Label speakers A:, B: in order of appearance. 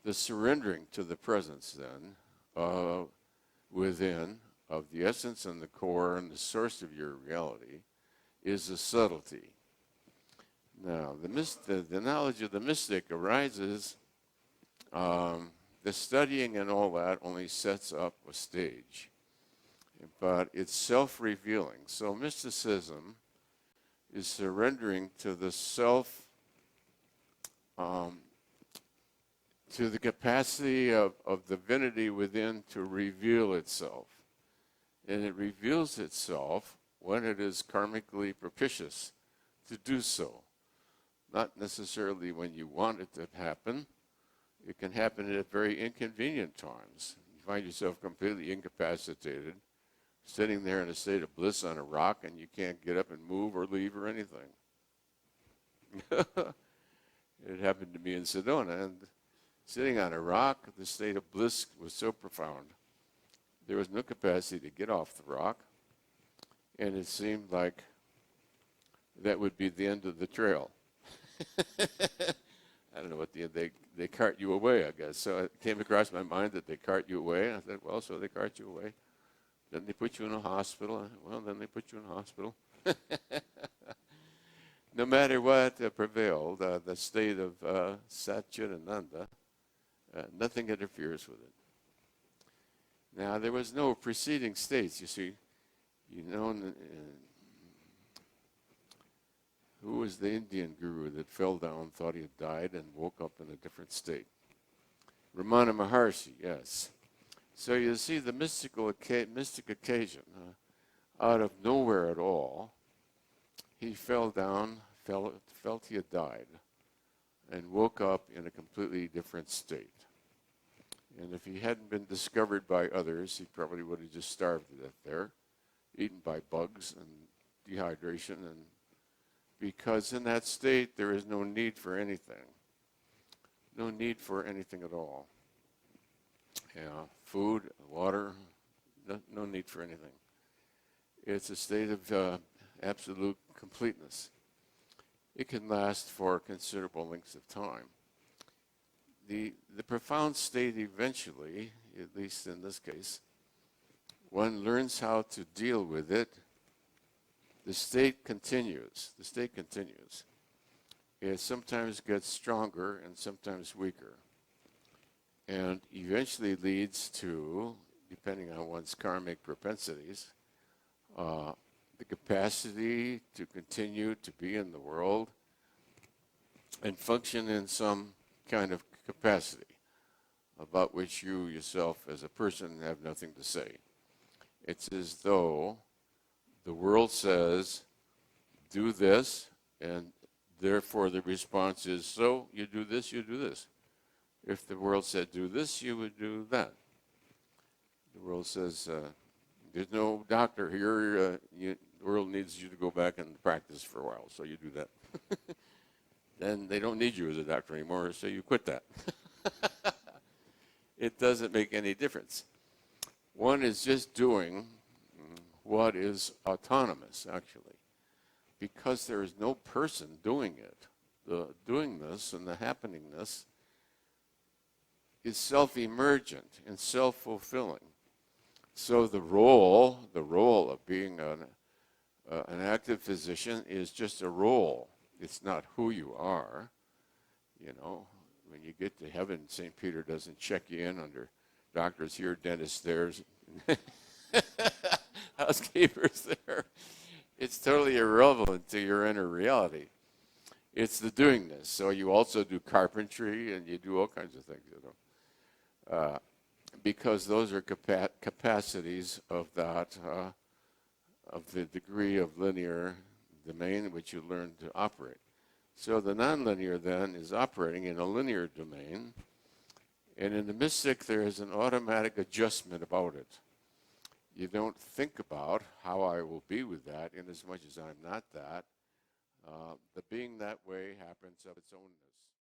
A: The surrendering to the presence then within of the essence and the core and the source of your reality is a subtlety. Now, the knowledge of the mystic arises, the studying and all that only sets up a stage, but it's self-revealing. So mysticism is surrendering to the self, to the capacity of divinity within to reveal itself. And it reveals itself when it is karmically propitious to do so. Not necessarily when you want it to happen. It can happen at very inconvenient times. You find yourself completely incapacitated, sitting there in a state of bliss on a rock, and you can't get up and move or leave or anything. It happened to me in Sedona, and sitting on a rock, the state of bliss was so profound. There was no capacity to get off the rock, and it seemed like that would be the end of the trail. I don't know what they cart you away, I guess. So it came across my mind that they cart you away, and I said, well, so they cart you away. Then they put you in a hospital. Well, then they put you in a hospital. No matter what prevailed, the state of Satchidananda, nothing interferes with it. Now, there was no preceding states, you see. You know, who was the Indian guru that fell down, thought he had died, and woke up in a different state? Ramana Maharshi, yes. So you see the mystic occasion, out of nowhere at all, he fell down, felt he had died, and woke up in a completely different state. And if he hadn't been discovered by others, he probably would have just starved to death there, eaten by bugs and dehydration, and because in that state there is no need for anything. No need for anything at all. Yeah, food, water, no need for anything. It's a state of absolute completeness. It can last for considerable lengths of time. The profound state eventually, at least in this case, one learns how to deal with it. The state continues. The state continues. It sometimes gets stronger and sometimes weaker. And eventually leads to, depending on one's karmic propensities, the capacity to continue to be in the world and function in some kind of capacity about which you yourself as a person have nothing to say. It's as though the world says, do this, and therefore the response is, so you do this, you do this. If the world said do this, you would do that. The world says, there's no doctor here, the world needs you to go back and practice for a while, so you do that. Then they don't need you as a doctor anymore, so you quit that. It doesn't make any difference. One is just doing what is autonomous, actually, because there is no person doing it. The doingness and the happeningness is self-emergent and self-fulfilling. So the role of being an active physician is just a role. It's not who you are. You know, when you get to heaven, St. Peter doesn't check you in under doctors here, dentists there, housekeepers there. It's totally irrelevant to your inner reality. It's the doingness. So you also do carpentry and you do all kinds of things, you know, because those are capacities of that, of the degree of linear domain in which you learn to operate. So the nonlinear then is operating in a linear domain, and in the mystic there is an automatic adjustment about it. You don't think about how I will be with that, in as much as I'm not that. The being that way happens of its own.